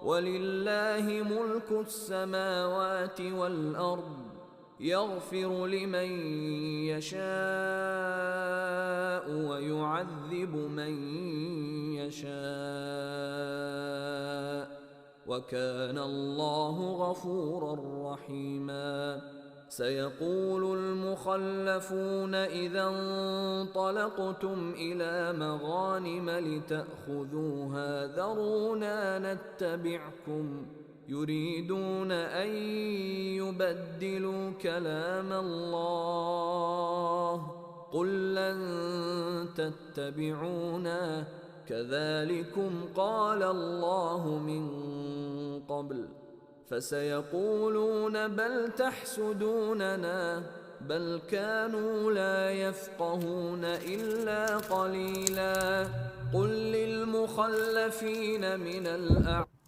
ولله ملك السماوات والأرض يغفر لمن يشاء ويعذب من يشاء وكان الله غفورا رحيما. سيقول المخلفون إذا انطلقتم إلى مغانم لتأخذوها ذرونا نتبعكم يريدون أن يبدلوا كلام الله قل لن تتبعونا كذلكم قال الله من قبل فسيقولون بل تحسدوننا بل كانوا لا يفقهون إلا قليلا. قل للمخلفين من الأعراب